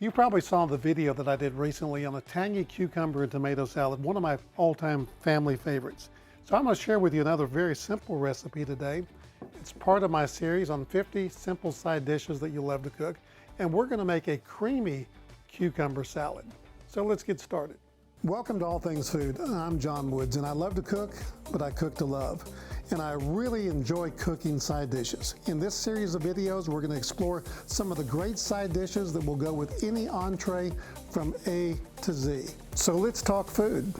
You probably saw the video that I did recently on a tangy cucumber and tomato salad, one of my all-time family favorites. So I'm going to share with you another very simple recipe today. It's part of my series on 50 simple side dishes that you love to cook. And we're going to make a creamy cucumber salad. So let's get started. Welcome to All Things Food. I'm John Woods, and I love to cook, but I cook to love. And I really enjoy cooking side dishes. In this series of videos, we're going to explore some of the great side dishes that will go with any entree from A to Z. So let's talk food.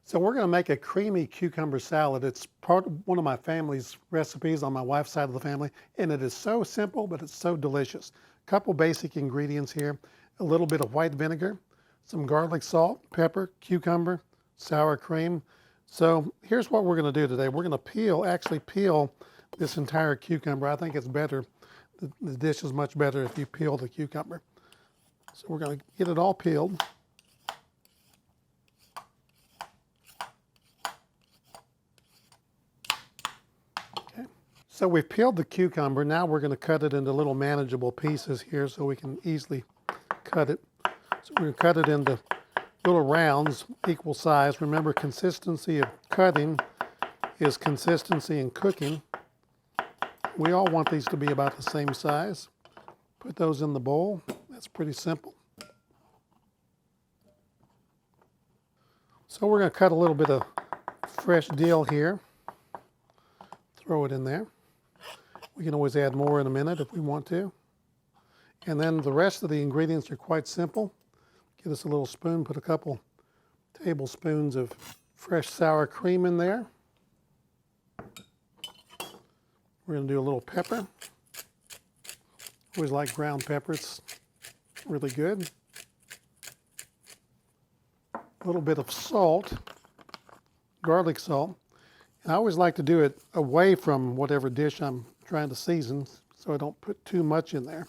So we're going to make a creamy cucumber salad. It's one of my family's recipes on my wife's side of the family, and it is so simple, but it's so delicious. A couple basic ingredients here: a little bit of white vinegar, some garlic salt, pepper, cucumber, sour cream. So here's what we're going to do today. We're going to actually peel this entire cucumber. I think it's better. The dish is much better if you peel the cucumber. So we're going to get it all peeled. Okay. So we've peeled the cucumber. Now we're going to cut it into little manageable pieces here so we can easily cut it. So we're going to cut it into little rounds, equal size. Remember, consistency of cutting is consistency in cooking. We all want these to be about the same size. Put those in the bowl. That's pretty simple. So we're going to cut a little bit of fresh dill here. Throw it in there. We can always add more in a minute if we want to. And then the rest of the ingredients are quite simple. Get us a little spoon, put a couple tablespoons of fresh sour cream in there. We're going to do a little pepper. Always like ground pepper, it's really good. A little bit of salt, garlic salt. And I always like to do it away from whatever dish I'm trying to season, so I don't put too much in there.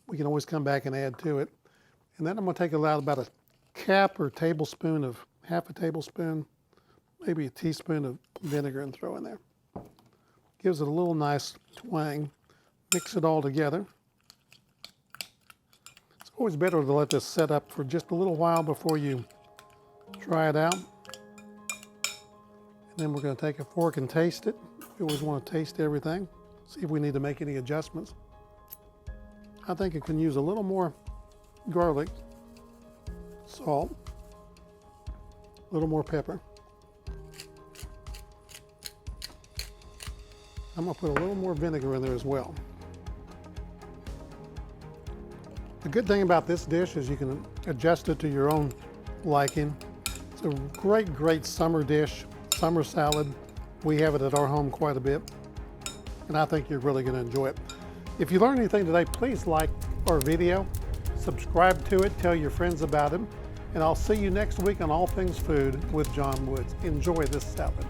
We can always come back and add to it. And then I'm going to take about a cap or tablespoon of, half a tablespoon, maybe a teaspoon of vinegar and throw in there. Gives it a little nice twang. Mix it all together. It's always better to let this set up for just a little while before you try it out. And then we're going to take a fork and taste it. We always want to taste everything. See if we need to make any adjustments. I think it can use a little more garlic, salt, a little more pepper. I'm going to put a little more vinegar in there as well. The good thing about this dish is you can adjust it to your own liking. It's a great, great summer dish, summer salad. We have it at our home quite a bit, and I think you're really going to enjoy it. If you learned anything today, please like our video. Subscribe to it, tell your friends about it, and I'll see you next week on All Things Food with John Woods. Enjoy this salad.